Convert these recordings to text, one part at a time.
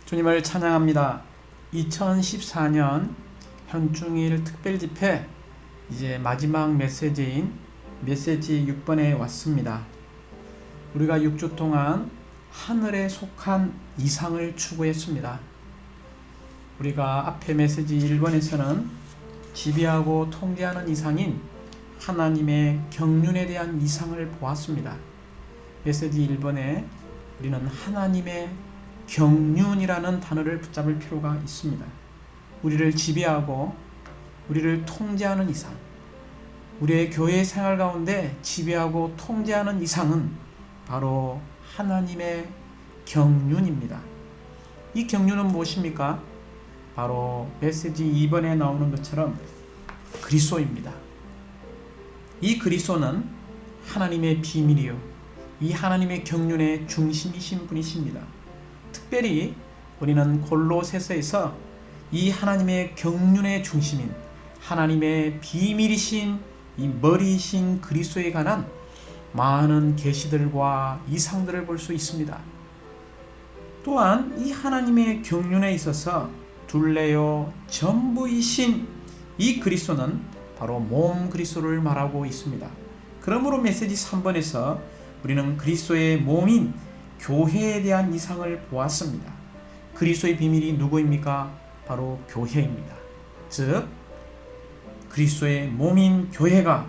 주님을 찬양합니다. 2014년 현충일 특별집회 이제 마지막 메시지인 메시지 6번에 왔습니다. 우리가 6주 동안 하늘에 속한 이상을 추구했습니다. 우리가 앞에 메시지 1번에서는 지배하고 통제하는 이상인 하나님의 경륜에 대한 이상을 보았습니다. 메시지 1번에 우리는 하나님의 경륜이라는 단어를 붙잡을 필요가 있습니다. 우리를 지배하고 우리를 통제하는 이상, 우리의 교회 생활 가운데 지배하고 통제하는 이상은 바로 하나님의 경륜입니다. 이 경륜은 무엇입니까? 바로 메시지 2번에 나오는 것처럼 그리스도입니다. 이 그리스도는 하나님의 비밀이요, 이 하나님의 경륜의 중심이신 분이십니다. 특별히 우리는 골로새서에서 이 하나님의 경륜의 중심인 하나님의 비밀이신 이 머리이신 그리스도에 관한 많은 계시들과 이상들을 볼 수 있습니다. 또한 이 하나님의 경륜에 있어서 둘레요 전부이신 이 그리스도는 바로 몸 그리스도를 말하고 있습니다. 그러므로 메시지 3번에서 우리는 그리스도의 몸인 교회에 대한 이상을 보았습니다. 그리스도의 비밀이 누구입니까? 바로 교회입니다. 즉 그리스도의 몸인 교회가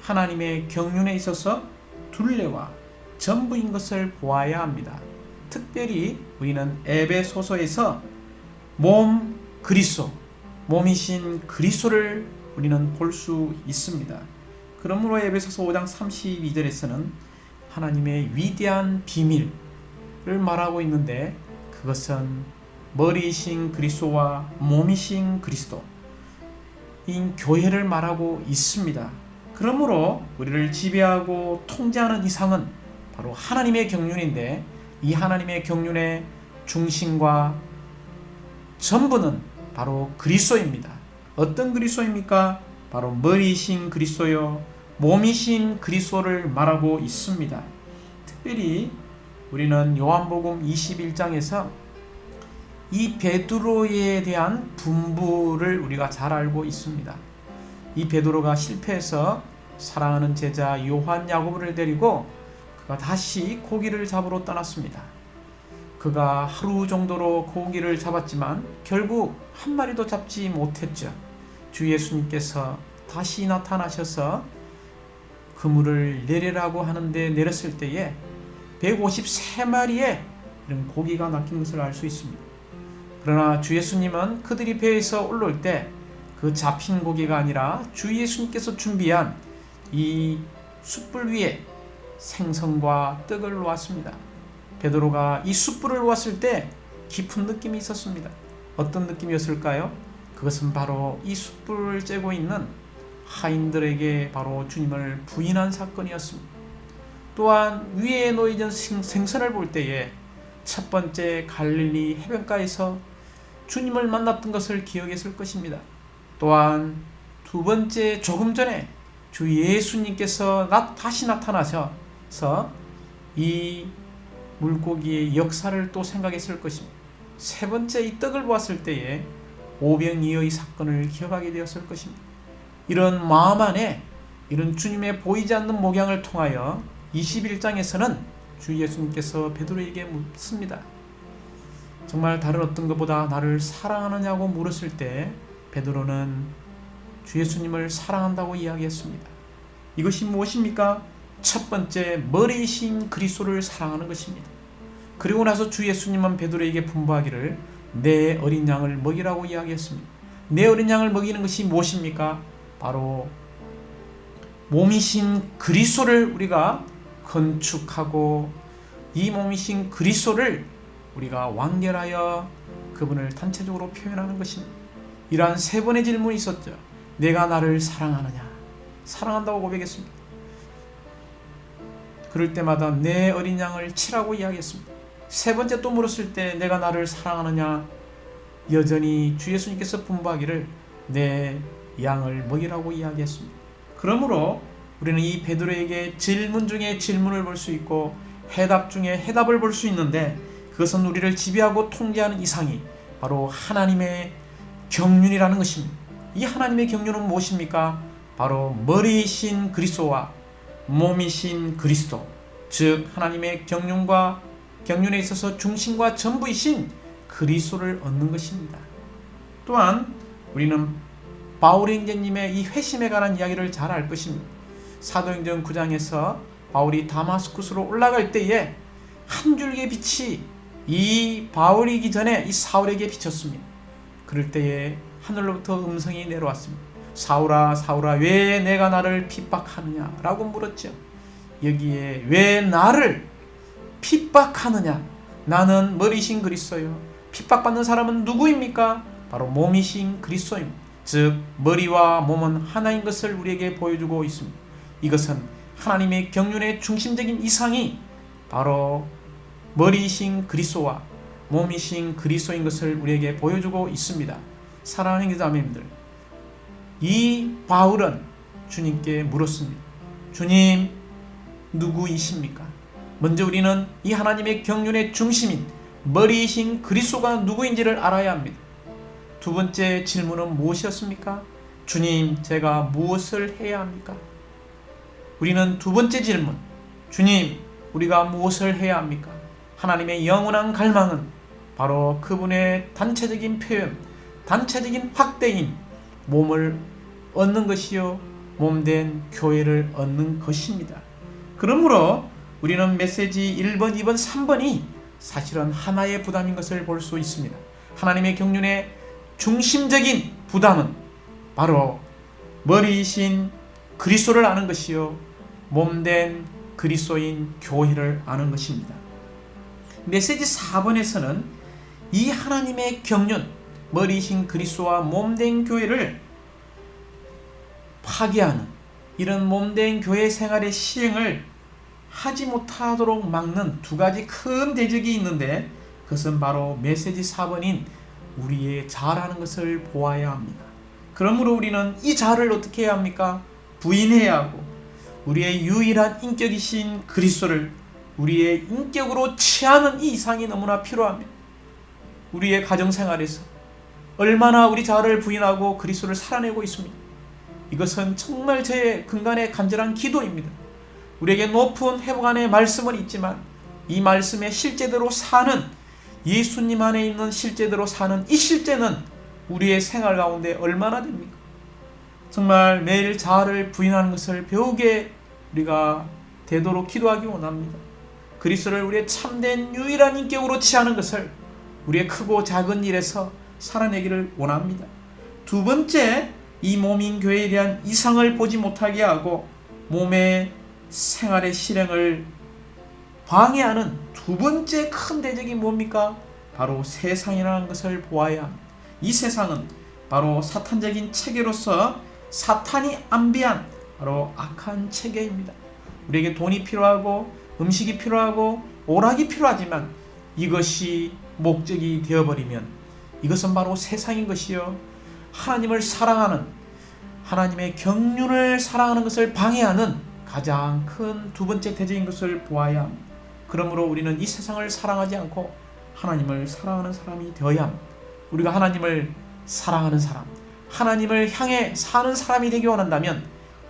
하나님의 경륜에 있어서 둘레와 전부인 것을 보아야 합니다. 특별히 우리는 에베소서에서 몸 그리스도, 몸이신 그리스도를 우리는 볼 수 있습니다. 그러므로 에베소서 5장 32절에서는 하나님의 위대한 비밀을 말하고 있는데, 그것은 머리이신 그리스도와 몸이신 그리스도, 인 교회를 말하고 있습니다. 그러므로 우리를 지배하고 통제하는 이상은 바로 하나님의 경륜인데, 이 하나님의 경륜의 중심과 전부는 바로 그리스도입니다. 어떤 그리스도입니까? 바로 머리이신 그리스도요, 몸이신 그리스도를 말하고 있습니다. 특별히 우리는 요한복음 21장에서 이 베드로에 대한 분부를 우리가 잘 알고 있습니다. 이 베드로가 실패해서 사랑하는 제자 요한 야고보를 데리고 그가 다시 고기를 잡으러 떠났습니다. 그가 하루 정도로 고기를 잡았지만 결국 한 마리도 잡지 못했죠. 주 예수님께서 다시 나타나셔서 그물을 내리라고 하는데 내렸을 때에 153마리의 이런 고기가 낚인 것을 알 수 있습니다. 그러나 주 예수님은 그들이 배에서 올라올 때 그 잡힌 고기가 아니라 주 예수님께서 준비한 이 숯불 위에 생선과 떡을 놓았습니다. 베드로가 이 숯불을 놓았을 때 깊은 느낌이 있었습니다. 어떤 느낌이었을까요? 그것은 바로 이 숯불을 쬐고 있는 하인들에게 바로 주님을 부인한 사건이었습니다. 또한 위에 놓여진 생선을 볼 때에 첫 번째 갈릴리 해변가에서 주님을 만났던 것을 기억했을 것입니다. 또한 두 번째 조금 전에 주 예수님께서 다시 나타나셔서 이 물고기의 역사를 또 생각했을 것입니다. 세 번째 이 떡을 보았을 때에 오병이어의 사건을 기억하게 되었을 것입니다. 이런 마음 안에 이런 주님의 보이지 않는 목양을 통하여 21장에서는 주 예수님께서 베드로에게 묻습니다. 정말 다른 어떤 것보다 나를 사랑하느냐고 물었을 때 베드로는 주 예수님을 사랑한다고 이야기했습니다. 이것이 무엇입니까? 첫 번째, 머리이신 그리스도를 사랑하는 것입니다. 그리고 나서 주 예수님은 베드로에게 분부하기를 내 어린 양을 먹이라고 이야기했습니다. 내 어린 양을 먹이는 것이 무엇입니까? 바로 몸이신 그리스도를 우리가 건축하고 이 몸이신 그리스도를 우리가 완결하여 그분을 단체적으로 표현하는 것입니다. 이러한 세 번의 질문이 있었죠. 내가 나를 사랑하느냐? 사랑한다고 고백했습니다. 그럴 때마다 내 어린 양을 치라고 이야기했습니다. 세 번째 또 물었을 때 내가 나를 사랑하느냐? 여전히 주 예수님께서 분부하기를 내 양을 먹이라고 이야기했습니다. 그러므로 우리는 이 베드로에게 질문 중에 질문을 볼 수 있고 해답 중에 해답을 볼 수 있는데, 그것은 우리를 지배하고 통제하는 이상이 바로 하나님의 경륜이라는 것입니다. 이 하나님의 경륜은 무엇입니까? 바로 머리이신 그리스도와 몸이신 그리스도, 즉 하나님의 경륜에 있어서 중심과 전부이신 그리스도를 얻는 것입니다. 또한 우리는 바울의 형제님의 이 회심에 관한 이야기를 잘 알 것입니다. 사도행전 9장에서 바울이 다마스쿠스로 올라갈 때에 한 줄기의 빛이 이 바울이기 전에 이 사울에게 비쳤습니다. 그럴 때에 하늘로부터 음성이 내려왔습니다. 사울아 사울아 왜 내가 나를 핍박하느냐 라고 물었죠. 여기에 왜 나를 핍박하느냐, 나는 머리신 그리스도요. 핍박받는 사람은 누구입니까? 바로 몸이신 그리스도입니다. 즉 머리와 몸은 하나인 것을 우리에게 보여주고 있습니다. 이것은 하나님의 경륜의 중심적인 이상이 바로 머리이신 그리스도와 몸이신 그리스도인 것을 우리에게 보여주고 있습니다. 사랑하는 형제자매님들, 이 바울은 주님께 물었습니다. 주님, 누구이십니까? 먼저 우리는 이 하나님의 경륜의 중심인 머리이신 그리스도가 누구인지를 알아야 합니다. 두 번째 질문은 무엇이었습니까? 주님, 제가 무엇을 해야 합니까? 우리는 두 번째 질문, 주님, 우리가 무엇을 해야 합니까? 하나님의 영원한 갈망은 바로 그분의 단체적인 표현, 단체적인 확대인 몸을 얻는 것이요, 몸된 교회를 얻는 것입니다. 그러므로 우리는 메시지 1번, 2번, 3번이 사실은 하나의 부담인 것을 볼 수 있습니다. 하나님의 경륜의 중심적인 부담은 바로 머리이신 그리스도를 아는 것이요, 몸된 그리스도인 교회를 아는 것입니다. 메시지 4번에서는 이 하나님의 경륜, 머리이신 그리스도와 몸된 교회를 파괴하는 이런 몸된 교회 생활의 시행을 하지 못하도록 막는 두 가지 큰 대적이 있는데, 그것은 바로 메시지 4번인 우리의 자라는 것을 보아야 합니다. 그러므로 우리는 이 자를 어떻게 해야 합니까? 부인해야 하고, 우리의 유일한 인격이신 그리스도를 우리의 인격으로 취하는 이 이상이 너무나 필요합니다. 우리의 가정생활에서 얼마나 우리 자아를 부인하고 그리스도를 살아내고 있습니까? 이것은 정말 제 근간의 간절한 기도입니다. 우리에게 높은 회복 안에 말씀은 있지만 이 말씀에 실제대로 사는, 예수님 안에 있는 실제대로 사는 이 실제는 우리의 생활 가운데 얼마나 됩니까? 정말 매일 자아를 부인하는 것을 배우게 우리가 되도록 기도하기 원합니다. 그리스도를 우리의 참된 유일한 인격으로 취하는 것을 우리의 크고 작은 일에서 살아내기를 원합니다. 두 번째, 이 몸인 교회에 대한 이상을 보지 못하게 하고 몸의 생활의 실행을 방해하는 두 번째 큰 대적이 뭡니까? 바로 세상이라는 것을 보아야 합니다. 이 세상은 바로 사탄적인 체계로서 사탄이 안비한 바로 악한 체계입니다. 우리에게 돈이 필요하고 음식이 필요하고 오락이 필요하지만 이것이 목적이 되어버리면 이것은 바로 세상인 것이요, 하나님을 사랑하는, 하나님의 경륜을 사랑하는 것을 방해하는 가장 큰 두 번째 대적인 것을 보아야 합니다. 그러므로 우리는 이 세상을 사랑하지 않고 하나님을 사랑하는 사람이 되어야 합니다. 우리가 하나님을 사랑하는 사람, 하나님을 향해 사는 사람이 되기 원한다면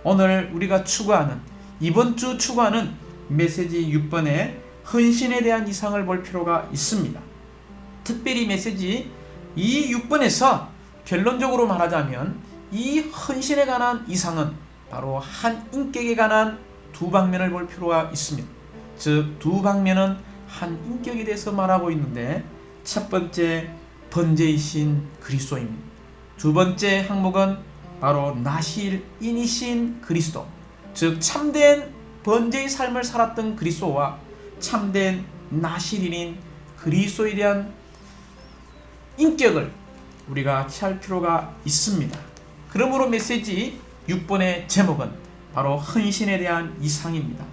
오늘 우리가 추구하는, 이번 주 추구하는 메시지 6번의 헌신에 대한 이상을 볼 필요가 있습니다. 특별히 메시지 이 6번에서 결론적으로 말하자면 이 헌신에 관한 이상은 바로 한 인격에 관한 두 방면을 볼 필요가 있습니다. 즉 두 방면은 한 인격에 대해서 말하고 있는데, 첫 번째 번제이신 그리스도입니다. 두 번째 항목은 바로 나실인이신 그리스도, 즉 참된 번제의 삶을 살았던 그리스도와 참된 나실인인 그리스도에 대한 인격을 우리가 취할 필요가 있습니다. 그러므로 메시지 6번의 제목은 바로 헌신에 대한 이상입니다.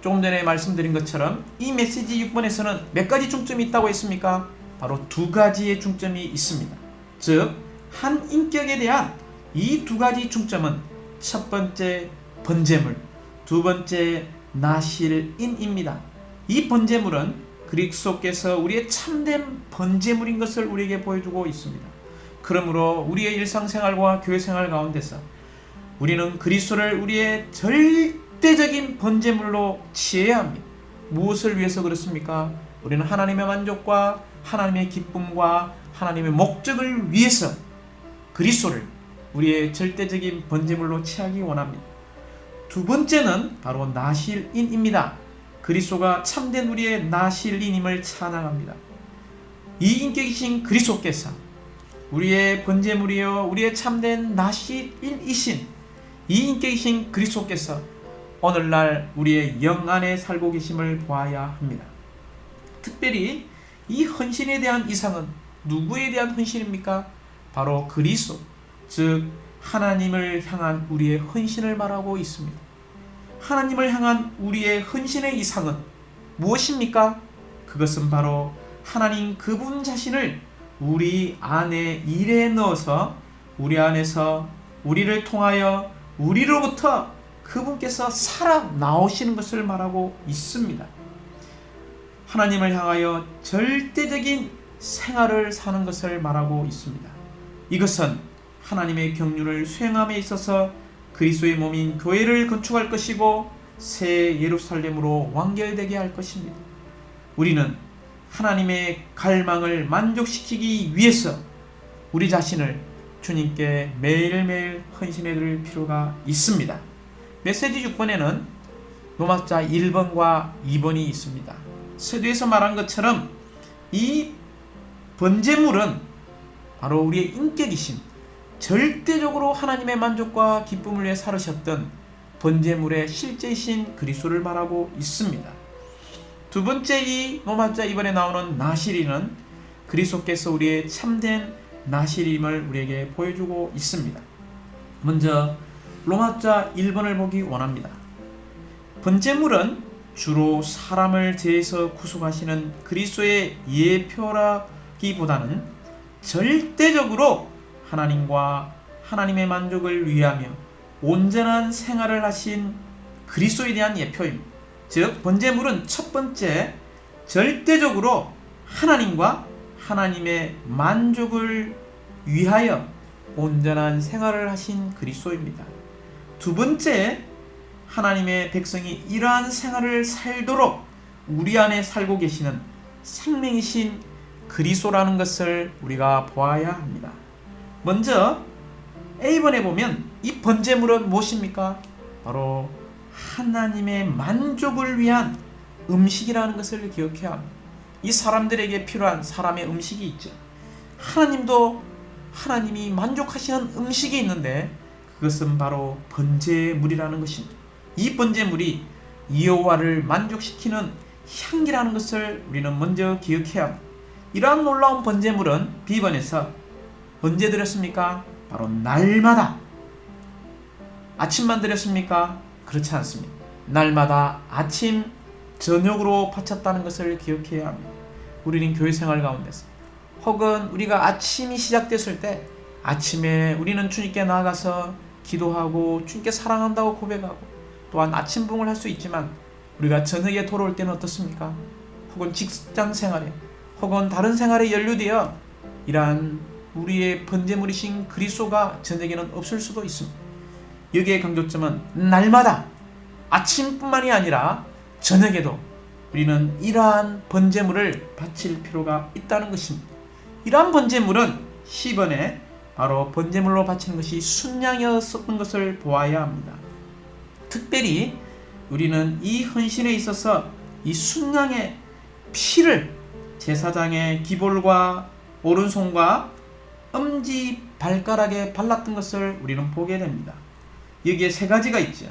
조금 전에 말씀드린 것처럼 이 메시지 6번에서는 몇 가지 중점이 있다고 했습니까? 바로 두 가지의 중점이 있습니다. 즉, 한 인격에 대한 이 두 가지 중점은 첫 번째 번제물, 두 번째 나실인입니다. 이 번제물은 그리스도께서 우리의 참된 번제물인 것을 우리에게 보여주고 있습니다. 그러므로 우리의 일상생활과 교회생활 가운데서 우리는 그리스도를 우리의 절대적인 번제물로 취해야 합니다. 무엇을 위해서 그렇습니까? 우리는 하나님의 만족과 하나님의 기쁨과 하나님의 목적을 위해서 그리스도를 우리의 절대적인 번제물로 취하기 원합니다. 두 번째는 바로 나실인입니다. 그리스도가 참된 우리의 나실인임을 찬양합니다. 이 인격이신 그리스도께서 우리의 번제물이요 우리의 참된 나실인이신 이 인격이신 그리스도께서 오늘날 우리의 영 안에 살고 계심을 보아야 합니다. 특별히 이 헌신에 대한 이상은 누구에 대한 헌신입니까? 바로 그리스도, 즉 하나님을 향한 우리의 헌신을 말하고 있습니다. 하나님을 향한 우리의 헌신의 이상은 무엇입니까? 그것은 바로 하나님 그분 자신을 우리 안에 일에 넣어서 우리 안에서 우리를 통하여 우리로부터 그분께서 살아 나오시는 것을 말하고 있습니다. 하나님을 향하여 절대적인 생활을 사는 것을 말하고 있습니다. 이것은 하나님의 경륜을 수행함에 있어서 그리스도의 몸인 교회를 건축할 것이고 새 예루살렘으로 완결되게 할 것입니다. 우리는 하나님의 갈망을 만족시키기 위해서 우리 자신을 주님께 매일매일 헌신해 드릴 필요가 있습니다. 메시지 6번에는 로마자 1번과 2번이 있습니다. 서두에서 말한 것처럼 이 번제물은 바로 우리의 인격이신 절대적으로 하나님의 만족과 기쁨을 위해 살으셨던 번제물의 실제이신 그리스도를 말하고 있습니다. 두 번째 이 로마자 2번에 나오는 나실인은 그리스도께서 우리의 참된 나실임을 우리에게 보여주고 있습니다. 먼저 로마자 1번을 보기 원합니다. 번제물은 주로 사람을 죄에서 구속하시는 그리스도의 예표라기보다는 절대적으로 하나님과 하나님의 만족을 위하며 온전한 생활을 하신 그리스도에 대한 예표입니다. 즉 번제물은 첫 번째 절대적으로 하나님과 하나님의 만족을 위하여 온전한 생활을 하신 그리스도입니다. 두 번째, 하나님의 백성이 이러한 생활을 살도록 우리 안에 살고 계시는 생명이신 그리스도라는 것을 우리가 보아야 합니다. 먼저 A번에 보면 이 번제물은 무엇입니까? 바로 하나님의 만족을 위한 음식이라는 것을 기억해야 합니다. 이 사람들에게 필요한 사람의 음식이 있죠. 하나님도 하나님이 만족하시는 음식이 있는데 그것은 바로 번제물이라는 것입니다. 이 번제물이 여호와를 만족시키는 향기라는 것을 우리는 먼저 기억해야 합니다. 이러한 놀라운 번제물은 B번에서 언제 드렸습니까? 바로 날마다. 아침만 드렸습니까? 그렇지 않습니다. 날마다 아침, 저녁으로 바쳤다는 것을 기억해야 합니다. 우리는 교회 생활 가운데서 혹은 우리가 아침이 시작됐을 때 아침에 우리는 주님께 나아가서 기도하고 주님께 사랑한다고 고백하고 또한 아침붕을 할 수 있지만 우리가 저녁에 돌아올 때는 어떻습니까? 혹은 직장 생활에 혹은 다른 생활에 연루되어 이러한 우리의 번제물이신 그리스도가 저녁에는 없을 수도 있습니다. 여기에 강조점은 날마다 아침뿐만이 아니라 저녁에도 우리는 이러한 번제물을 바칠 필요가 있다는 것입니다. 이러한 번제물은 시번에 바로 번제물로 바치는 것이 순양이었던 것을 보아야 합니다. 특별히 우리는 이 헌신에 있어서 이 순양의 피를 제사장의 기볼과 오른손과 엄지 발가락에 발랐던 것을 우리는 보게 됩니다. 여기에 세 가지가 있죠.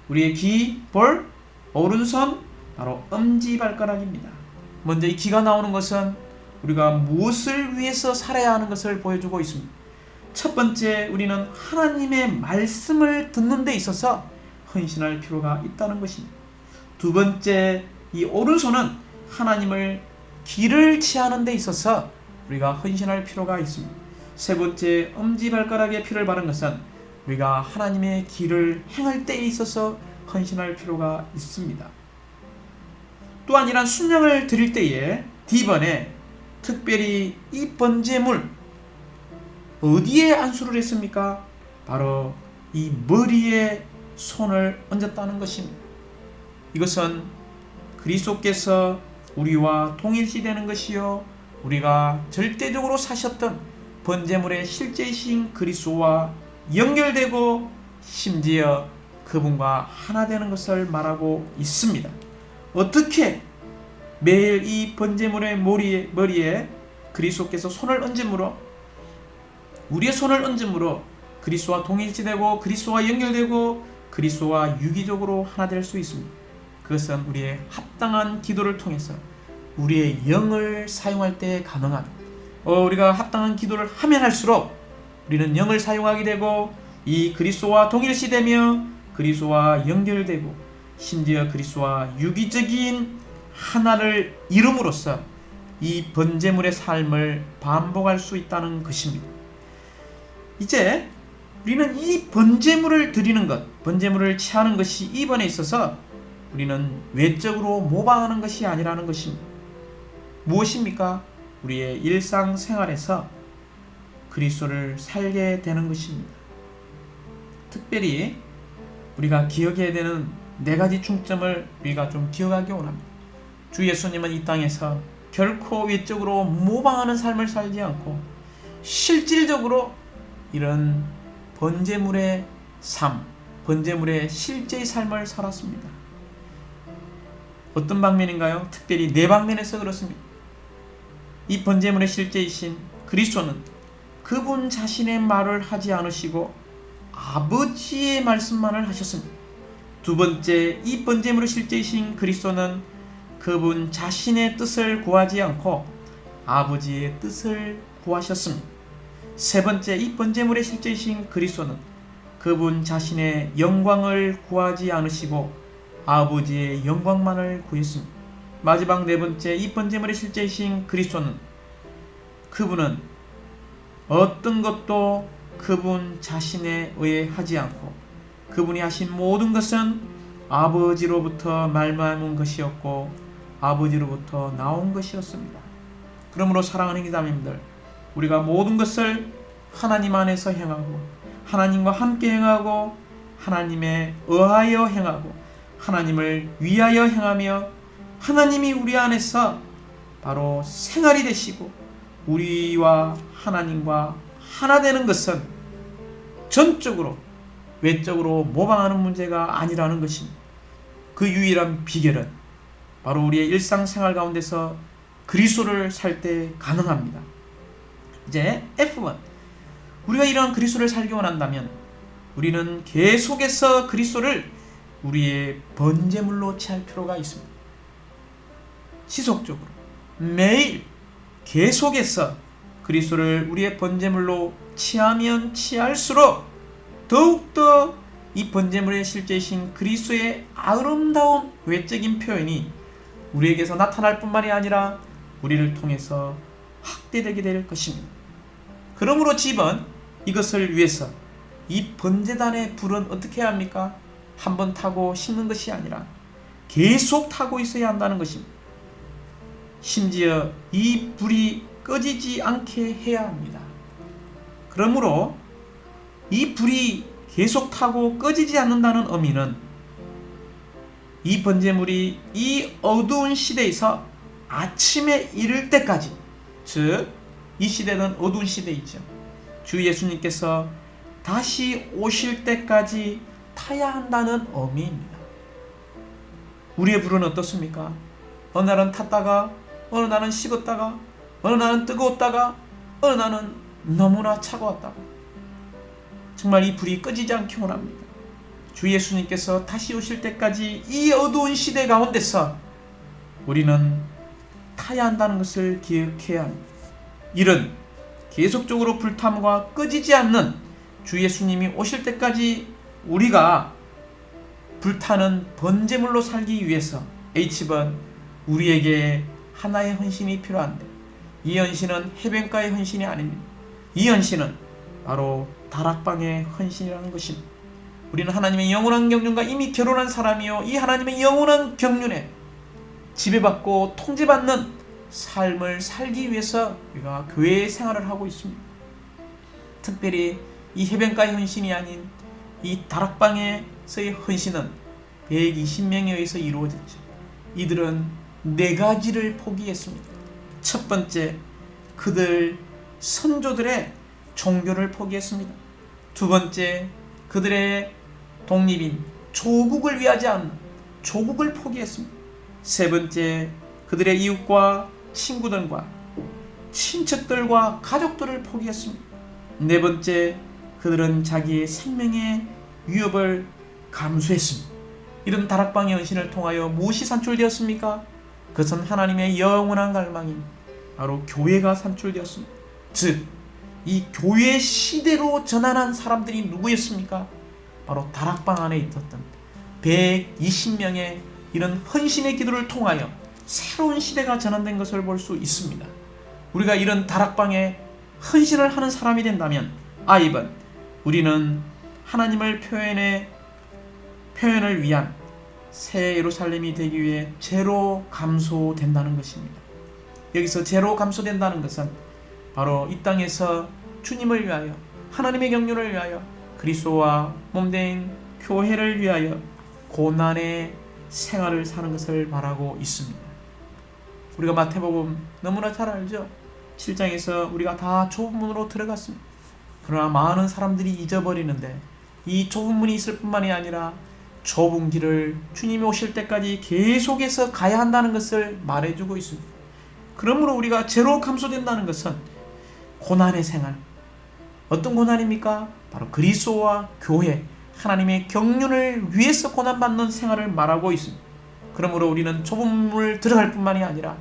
우리의 귀, 볼, 오른손, 바로 엄지 발가락입니다. 먼저 이 귀가 나오는 것은 우리가 무엇을 위해서 살아야 하는 것을 보여주고 있습니다. 첫 번째, 우리는 하나님의 말씀을 듣는 데 있어서 헌신할 필요가 있다는 것입니다. 두 번째, 이 오른손은 하나님을 길을 취하는 데 있어서 우리가 헌신할 필요가 있습니다. 세 번째, 엄지발가락에 피를 바른 것은 우리가 하나님의 길을 행할 때에 있어서 헌신할 필요가 있습니다. 또한 이러한 순양을 드릴 때에 D번에 특별히 이 번제물 어디에 안수를 했습니까? 바로 이 머리에 손을 얹었다는 것입니다. 이것은 그리스도께서 우리와 동일시되는 것이요, 우리가 절대적으로 사셨던 번제물의 실제이신 그리스도와 연결되고 심지어 그분과 하나 되는 것을 말하고 있습니다. 어떻게 매일 이 번제물의 머리에 그리스도께서 손을 얹음으로, 우리의 손을 얹음으로 그리스도와 동일시되고 그리스도와 연결되고 그리스도와 유기적으로 하나 될 수 있습니다. 그것은 우리의 합당한 기도를 통해서 우리의 영을 사용할 때 가능합니다. 우리가 합당한 기도를 하면 할수록 우리는 영을 사용하게 되고 이 그리스도와 동일시되며 그리스도와 연결되고 심지어 그리스도와 유기적인 하나를 이룸으로써 이 번제물의 삶을 반복할 수 있다는 것입니다. 이제 우리는 이 번제물을 드리는 것, 번제물을 취하는 것이 이번에 있어서 우리는 외적으로 모방하는 것이 아니라는 것입니다. 무엇입니까? 우리의 일상생활에서 그리스도를 살게 되는 것입니다. 특별히 우리가 기억해야 되는 4가지 중점을 우리가 좀 기억하기 원합니다. 주 예수님은 이 땅에서 결코 외적으로 모방하는 삶을 살지 않고 실질적으로 이런 번제물의 삶, 번제물의 실제의 삶을 살았습니다. 어떤 방면인가요? 특별히 4방면에서 그렇습니다. 이 번제물의 실제이신 그리스도는 그분 자신의 말을 하지 않으시고 아버지의 말씀만을 하셨습니다. 두 번째, 이 번제물의 실제이신 그리스도는 그분 자신의 뜻을 구하지 않고 아버지의 뜻을 구하셨습니다. 세 번째, 이 번제물의 실제이신 그리스도는 그분 자신의 영광을 구하지 않으시고 아버지의 영광만을 구했습니다. 마지막 4번째, 이 번제물의 실제이신 그리스도는 그분은 어떤 것도 그분 자신에 의해 하지 않고 그분이 하신 모든 것은 아버지로부터 말미암은 것이었고 아버지로부터 나온 것이었습니다. 그러므로 사랑하는 기자님들, 우리가 모든 것을 하나님 안에서 행하고 하나님과 함께 행하고 하나님에 의하여 행하고 하나님을 위하여 행하며 하나님이 우리 안에서 바로 생활이 되시고 우리와 하나님과 하나 되는 것은 전적으로 외적으로 모방하는 문제가 아니라는 것입니다. 그 유일한 비결은 바로 우리의 일상생활 가운데서 그리스도를 살 때 가능합니다. 이제 F1, 우리가 이러한 그리스도를 살기 원한다면 우리는 계속해서 그리스도를 우리의 번제물로 취할 필요가 있습니다. 지속적으로 매일 계속해서 그리스도를 우리의 번제물로 취하면 취할수록 더욱더 이 번제물의 실제이신 그리스도의 아름다운 외적인 표현이 우리에게서 나타날 뿐만이 아니라 우리를 통해서 확대되게 될 것입니다. 그러므로 집은 이것을 위해서 이 번제단의 불은 어떻게 해야 합니까? 한번 타고 식는 것이 아니라 계속 타고 있어야 한다는 것입니다. 심지어 이 불이 꺼지지 않게 해야 합니다. 그러므로 이 불이 계속 타고 꺼지지 않는다는 의미는 이 번제물이 이 어두운 시대에서 아침에 이를 때까지, 즉 이 시대는 어두운 시대이죠. 주 예수님께서 다시 오실 때까지 타야 한다는 의미입니다. 우리의 불은 어떻습니까? 어느 날은 탔다가 어느 날은 식었다가 어느 날은 뜨거웠다가 어느 날은 너무나 차가웠다가 정말 이 불이 꺼지지 않기 원합니다. 주 예수님께서 다시 오실 때까지 이 어두운 시대 가운데서 우리는 타야 한다는 것을 기억해야 합니다. 이런 계속적으로 불탐과 꺼지지 않는 주 예수님이 오실 때까지 우리가 불타는 번제물로 살기 위해서 H번 우리에게 하나의 헌신이 필요한데 이 헌신은 해변가의 헌신이 아닙니다. 이 헌신은 바로 다락방의 헌신이라는 것입니다. 우리는 하나님의 영원한 경륜과 이미 결혼한 사람이요 이 하나님의 영원한 경륜에 지배받고 통제받는 삶을 살기 위해서 우리가 교회 생활을 하고 있습니다. 특별히 이 해변가의 헌신이 아닌 이 다락방에서의 헌신은 120명에 의해서 이루어졌죠. 이들은 4가지를 포기했습니다. 첫 번째, 그들 선조들의 종교를 포기했습니다. 두 번째, 그들의 독립인 조국을 위하지 않는 조국을 포기했습니다. 세 번째, 그들의 이웃과 친구들과 친척들과 가족들을 포기했습니다. 네 번째, 그들은 자기의 생명의 위협을 감수했습니다. 이런 다락방의 헌신을 통하여 무엇이 산출되었습니까? 그것은 하나님의 영원한 갈망이 바로 교회가 산출되었습니다. 즉, 이 교회 시대로 전환한 사람들이 누구였습니까? 바로 다락방 안에 있었던 120명의 이런 헌신의 기도를 통하여 새로운 시대가 전환된 것을 볼 수 있습니다. 우리가 이런 다락방에 헌신을 하는 사람이 된다면 아이번 우리는 하나님을 표현을 위한 새 예루살렘이 되기 위해 제로 감소된다는 것입니다. 여기서 제로 감소된다는 것은 바로 이 땅에서 주님을 위하여 하나님의 경륜을 위하여 그리스도와 몸된 교회를 위하여 고난의 생활을 사는 것을 말하고 있습니다. 우리가 마태복음 너무나 잘 알죠? 7장에서 우리가 다 좁은 문으로 들어갔습니다. 그러나 많은 사람들이 잊어버리는데 이 좁은 문이 있을 뿐만이 아니라 좁은 길을 주님이 오실 때까지 계속해서 가야 한다는 것을 말해주고 있습니다. 그러므로 우리가 제로 감소된다는 것은 고난의 생활, 어떤 고난입니까? 바로 그리스도와 교회, 하나님의 경륜을 위해서 고난받는 생활을 말하고 있습니다. 그러므로 우리는 좁은 문을 들어갈 뿐만이 아니라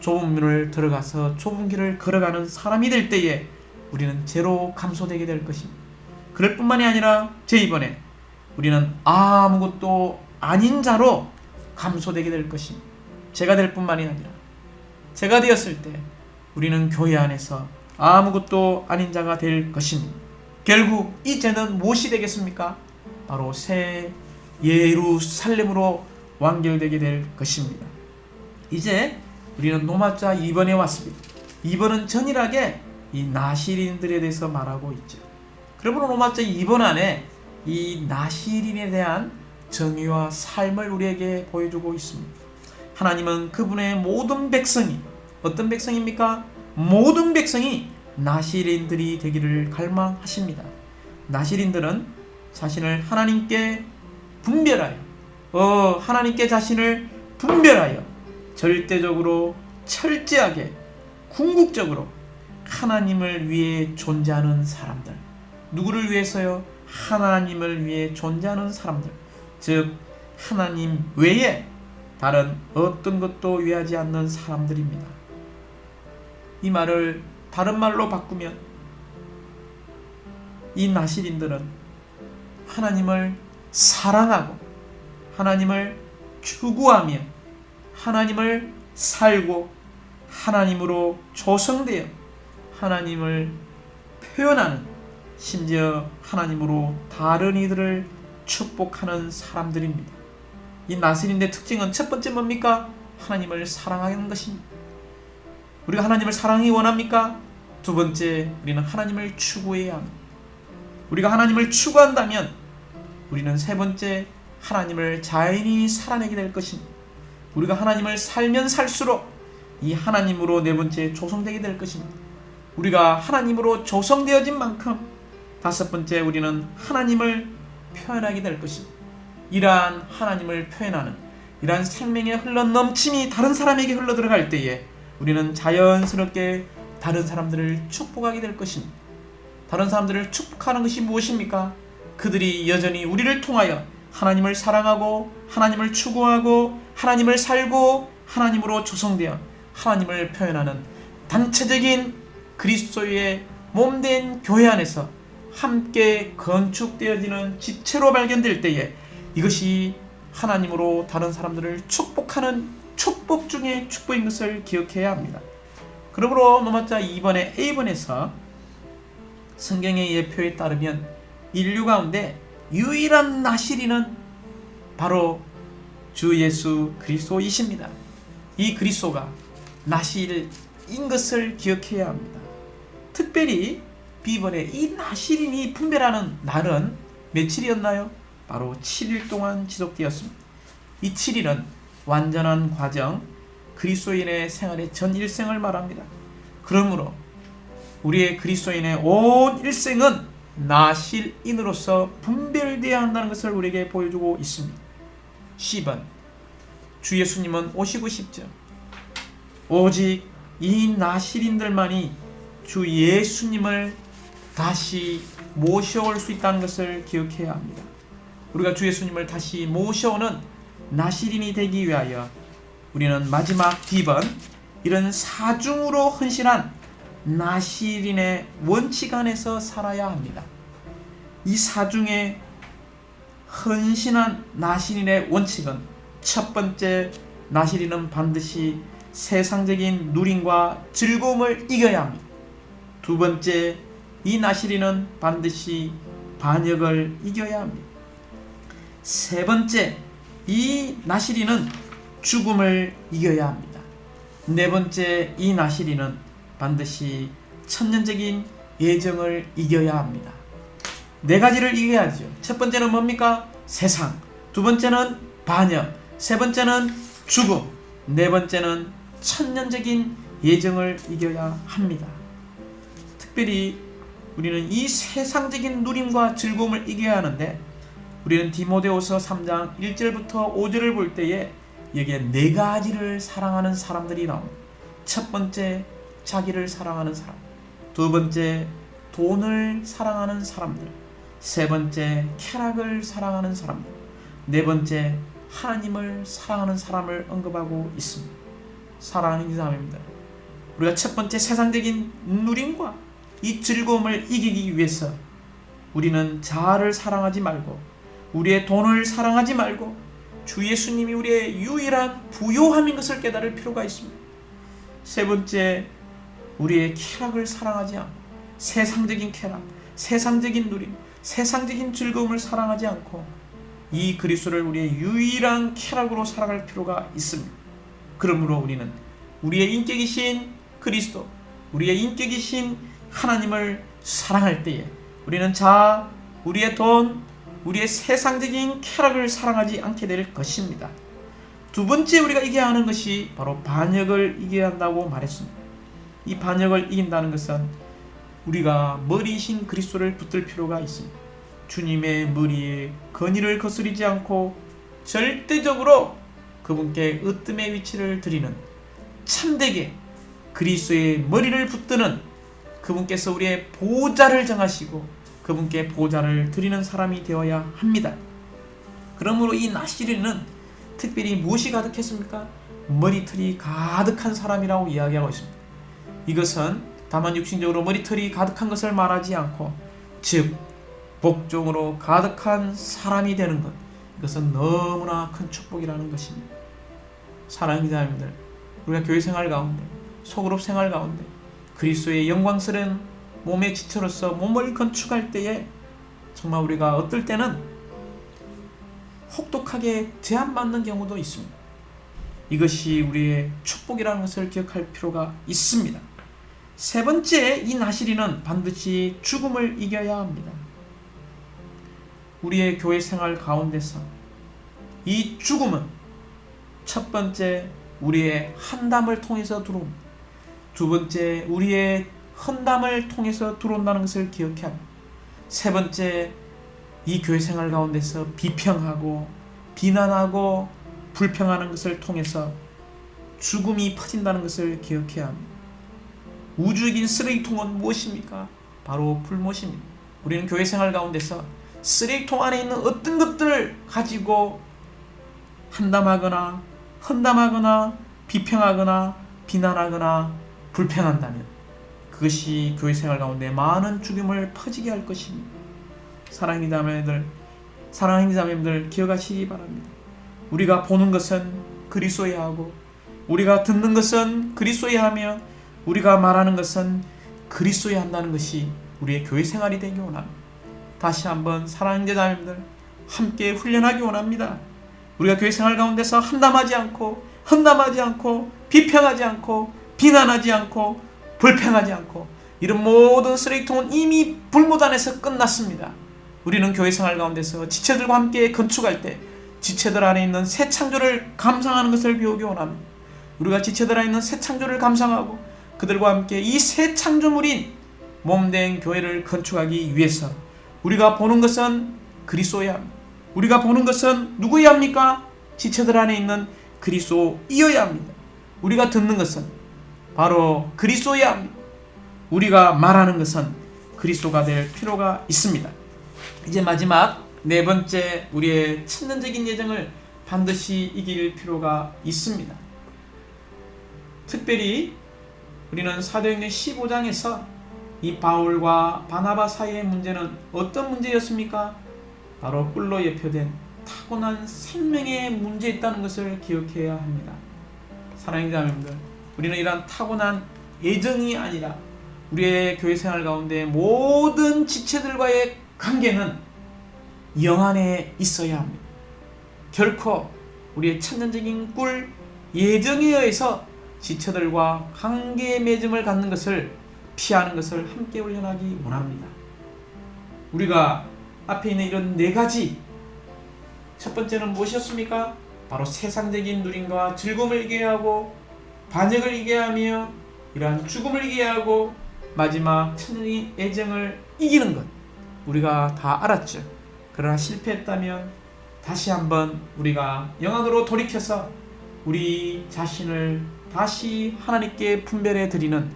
좁은 문을 들어가서 좁은 길을 걸어가는 사람이 될 때에 우리는 제로 감소되게 될 것입니다. 그럴 뿐만이 아니라 제2번에 우리는 아무것도 아닌 자로 감소되게 될 것입니다. 제가 될 뿐만이 아니라 제가 되었을 때 우리는 교회 안에서 아무것도 아닌 자가 될 것입니다. 결국 이 죄는 무엇이 되겠습니까? 바로 새 예루살렘으로 완결되게 될 것입니다. 이제 우리는 노마자 2번에 왔습니다. 2번은 전일하게 이 나시린들에 대해서 말하고 있죠. 그러므로 노마자 2번 안에 이 나시린에 대한 정의와 삶을 우리에게 보여주고 있습니다. 하나님은 그분의 모든 백성이 어떤 백성입니까? 모든 백성이 나시린들이 되기를 갈망하십니다. 나시린들은 자신을 하나님께 분별하여 하나님께 자신을 분별하여 절대적으로 철저하게 궁극적으로 하나님을 위해 존재하는 사람들. 누구를 위해서요? 하나님을 위해 존재하는 사람들. 즉 하나님 외에 다른 어떤 것도 위하지 않는 사람들입니다. 이 말을 다른 말로 바꾸면 이 나시린들은 하나님을 사랑하고 하나님을 추구하며 하나님을 살고 하나님으로 조성되어 하나님을 표현하는 심지어 하나님으로 다른 이들을 축복하는 사람들입니다. 이 나시린의 특징은 첫 번째 뭡니까? 하나님을 사랑하는 것입니다. 우리가 하나님을 사랑이 원합니까? 두 번째, 우리는 하나님을 추구해야 합니다. 우리가 하나님을 추구한다면 우리는 세 번째, 하나님을 자연히 살아내게 될 것입니다. 우리가 하나님을 살면 살수록 이 하나님으로 네 번째 조성되게 될 것입니다. 우리가 하나님으로 조성되어진 만큼 다섯 번째, 우리는 하나님을 표현하게 될 것입니다. 이러한 하나님을 표현하는 이러한 생명의 흘러넘침이 다른 사람에게 흘러들어갈 때에 우리는 자연스럽게 다른 사람들을 축복하게 될 것입니다. 다른 사람들을 축복하는 것이 무엇입니까? 그들이 여전히 우리를 통하여 하나님을 사랑하고 하나님을 추구하고 하나님을 살고 하나님으로 조성되어 하나님을 표현하는 단체적인 그리스도의 몸된 교회 안에서 함께 건축되어지는 지체로 발견될 때에 이것이 하나님으로 다른 사람들을 축복하는 축복 중의 축복인 것을 기억해야 합니다. 그러므로 노마자 2번의 A번에서 성경의 예표에 따르면 인류 가운데 유일한 나시린은 바로 주 예수 그리스도이십니다. 이 그리스도가 나실인 것을 기억해야 합니다. 특별히 비번에 이 나실인이 분별하는 날은 며칠이었나요? 바로 7일 동안 지속되었습니다. 이 7일은 완전한 과정, 그리스도인의 생활의 전 일생을 말합니다. 그러므로 우리의 그리스도인의 온 일생은 나실인으로서 분별되어야 한다는 것을 우리에게 보여주고 있습니다. 10번 주 예수님은 오시고 싶죠. 오직 이 나실인들만이 주 예수님을 다시 모셔올 수 있다는 것을 기억해야 합니다. 우리가 주 예수님을 다시 모셔오는 나실인이 되기 위하여 우리는 마지막 D번 이런 사중으로 헌신한 나실인의 원칙 안에서 살아야 합니다. 이 사중에 헌신한 나실인의 원칙은 첫 번째, 나실인은 반드시 세상적인 누림과 즐거움을 이겨야 합니다. 두 번째, 이 나실인은 반드시 반역을 이겨야 합니다. 세 번째, 이 나실인은 죽음을 이겨야 합니다. 네 번째, 이 나실인은 반드시 천년적인 예정을 이겨야 합니다. 네 가지를 이겨야죠. 첫 번째는 뭡니까? 세상. 두 번째는 반역. 세 번째는 죽음. 네 번째는 천년적인 예정을 이겨야 합니다. 특별히 우리는 이 세상적인 누림과 즐거움을 이겨야 하는데, 우리는 디모데후서 3장 1절부터 5절을 볼 때에 여기에 네 가지를 사랑하는 사람들이 나옵니다. 첫 번째, 자기를 사랑하는 사람. 두 번째, 돈을 사랑하는 사람들. 세 번째, 쾌락을 사랑하는 사람들. 네 번째, 하나님을 사랑하는 사람을 언급하고 있습니다. 사랑하는 사람입니다. 우리가 첫 번째 세상적인 누림과 이 즐거움을 이기기 위해서 우리는 자아를 사랑하지 말고, 우리의 돈을 사랑하지 말고, 주 예수님이 우리의 유일한 부요함인 것을 깨달을 필요가 있습니다. 세 번째, 우리의 쾌락을 사랑하지 않고, 세상적인 쾌락, 세상적인 누림, 세상적인 즐거움을 사랑하지 않고 이 그리스도를 우리의 유일한 쾌락으로 살아갈 필요가 있습니다. 그러므로 우리는 우리의 인격이신 그리스도, 우리의 인격이신 하나님을 사랑할 때에 우리는 자아, 우리의 돈, 우리의 세상적인 쾌락을 사랑하지 않게 될 것입니다. 두 번째 우리가 이겨야 하는 것이 바로 반역을 이겨야 한다고 말했습니다. 이 반역을 이긴다는 것은 우리가 머리이신 그리스도를 붙들 필요가 있습니다. 주님의 머리에 건의를 거스르지 않고 절대적으로 그분께 으뜸의 위치를 드리는, 참되게 그리스도의 머리를 붙드는, 그분께서 우리의 보좌를 정하시고 그분께 보좌를 드리는 사람이 되어야 합니다. 그러므로 이 나실인은 특별히 무엇이 가득했습니까? 머리털이 가득한 사람이라고 이야기하고 있습니다. 이것은 다만 육신적으로 머리털이 가득한 것을 말하지 않고, 즉 복종으로 가득한 사람이 되는 것, 이것은 너무나 큰 축복이라는 것입니다. 사랑하는 자녀들, 우리가 교회 생활 가운데, 소그룹 생활 가운데 그리스도의 영광스러운 몸의 지체로서 몸을 건축할 때에 정말 우리가 어떨 때는 혹독하게 제한받는 경우도 있습니다. 이것이 우리의 축복이라는 것을 기억할 필요가 있습니다. 세 번째, 이 나실인은 반드시 죽음을 이겨야 합니다. 우리의 교회 생활 가운데서 이 죽음은 첫 번째, 우리의 한담을 통해서 들어옵니다. 두 번째, 우리의 헌담을 통해서 들어온다는 것을 기억해야 합니다. 세 번째, 이 교회 생활 가운데서 비평하고 비난하고 불평하는 것을 통해서 죽음이 퍼진다는 것을 기억해야 합니다. 우주적인 쓰레기통은 무엇입니까? 바로 불못입니다. 우리는 교회 생활 가운데서 쓰레기통 안에 있는 어떤 것들을 가지고 한담하거나 헌담하거나 비평하거나 비난하거나 불평한다면 그것이 교회 생활 가운데 많은 죽음을 퍼지게 할 것입니다. 사랑하는 자매님들 기억하시기 바랍니다. 우리가 보는 것은 그리스도여야 하고, 우리가 듣는 것은 그리스도여야 하며, 우리가 말하는 것은 그리스도여야 한다는 것이 우리의 교회 생활이 되기 원합니다. 다시 한번 사랑하는 자매님들 함께 훈련하기 원합니다. 우리가 교회 생활 가운데서 한담하지 않고 험담하지 않고 비평하지 않고 비난하지 않고 불평하지 않고 이런 모든 쓰레기통은 이미 불무단에서 끝났습니다. 우리는 교회 생활 가운데서 지체들과 함께 건축할 때 지체들 안에 있는 새 창조를 감상하는 것을 배우기 원합니다. 우리가 지체들 안에 있는 새 창조를 감상하고 그들과 함께 이 새 창조물인 몸된 교회를 건축하기 위해서 우리가 보는 것은 그리스도여야 합니다. 우리가 보는 것은 누구여야 합니까? 지체들 안에 있는 그리스도이어야 합니다. 우리가 듣는 것은 바로 그리스도여야 합니다. 우리가 말하는 것은 그리스도가 될 필요가 있습니다. 이제 마지막 네 번째, 우리의 천년적인 예정을 반드시 이길 필요가 있습니다. 특별히 우리는 사도행전 15장에서 이 바울과 바나바 사이의 문제는 어떤 문제였습니까? 바로 뿔로 예표된 타고난 생명의 문제 있다는 것을 기억해야 합니다. 사랑하는 자매님들, 우리는 이러한 타고난 예정이 아니라 우리의 교회 생활 가운데 모든 지체들과의 관계는 영 안에 있어야 합니다. 결코 우리의 천년적인 꿀 예정에 의해서 지체들과 관계 맺음을 갖는 것을 피하는 것을 함께 훈련하기 원합니다. 우리가 앞에 있는 이런 네 가지, 첫 번째는 무엇이었습니까? 바로 세상적인 누림과 즐거움을 이겨야 하고 반역을 이겨야 하며 이러한 죽음을 이겨야 하고 마지막 천년의 애정을 이기는 것, 우리가 다 알았죠. 그러나 실패했다면 다시 한번 우리가 영안으로 돌이켜서 우리 자신을 다시 하나님께 분별해 드리는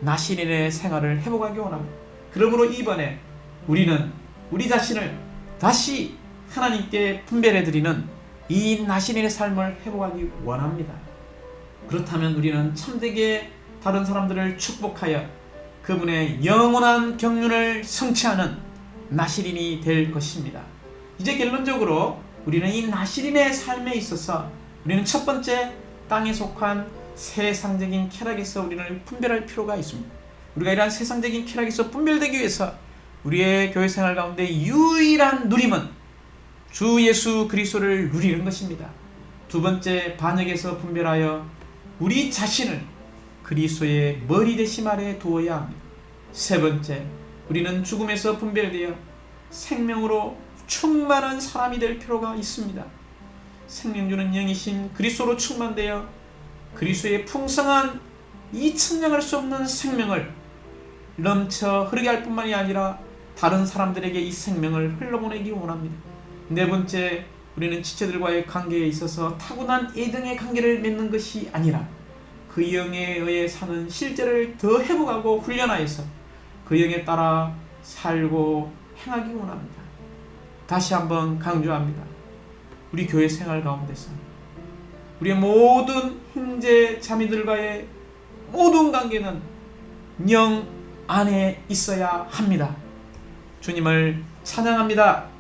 나시린의 생활을 회복하기 원합니다. 그러므로 이번에 우리는 우리 자신을 다시 하나님께 분별해 드리는 이 나시린의 삶을 회복하기 원합니다. 그렇다면 우리는 참되게 다른 사람들을 축복하여 그분의 영원한 경륜을 성취하는 나시린이 될 것입니다. 이제 결론적으로 우리는 이 나시린의 삶에 있어서 우리는 첫 번째, 땅에 속한 세상적인 쾌락에서 우리를 분별할 필요가 있습니다. 우리가 이러한 세상적인 쾌락에서 분별되기 위해서 우리의 교회 생활 가운데 유일한 누림은 주 예수 그리스도를 누리는 것입니다. 두 번째, 반역에서 분별하여 우리 자신을 그리스도의 머리 대심 아래 두어야 합니다. 세 번째, 우리는 죽음에서 분별되어 생명으로 충만한 사람이 될 필요가 있습니다. 생명주는 영이신 그리스도로 충만되어 그리스도의 풍성한 이 측량할 수 없는 생명을 넘쳐 흐르게 할 뿐만이 아니라 다른 사람들에게 이 생명을 흘러보내기 원합니다. 네 번째, 우리는 지체들과의 관계에 있어서 타고난 예정의 관계를 맺는 것이 아니라 그 영에 의해 사는 실제를 더 회복하고 훈련하여서 그 영에 따라 살고 행하기 원합니다. 다시 한번 강조합니다. 우리 교회 생활 가운데서 우리의 모든 형제 자매들과의 모든 관계는 영 안에 있어야 합니다. 주님을 찬양합니다.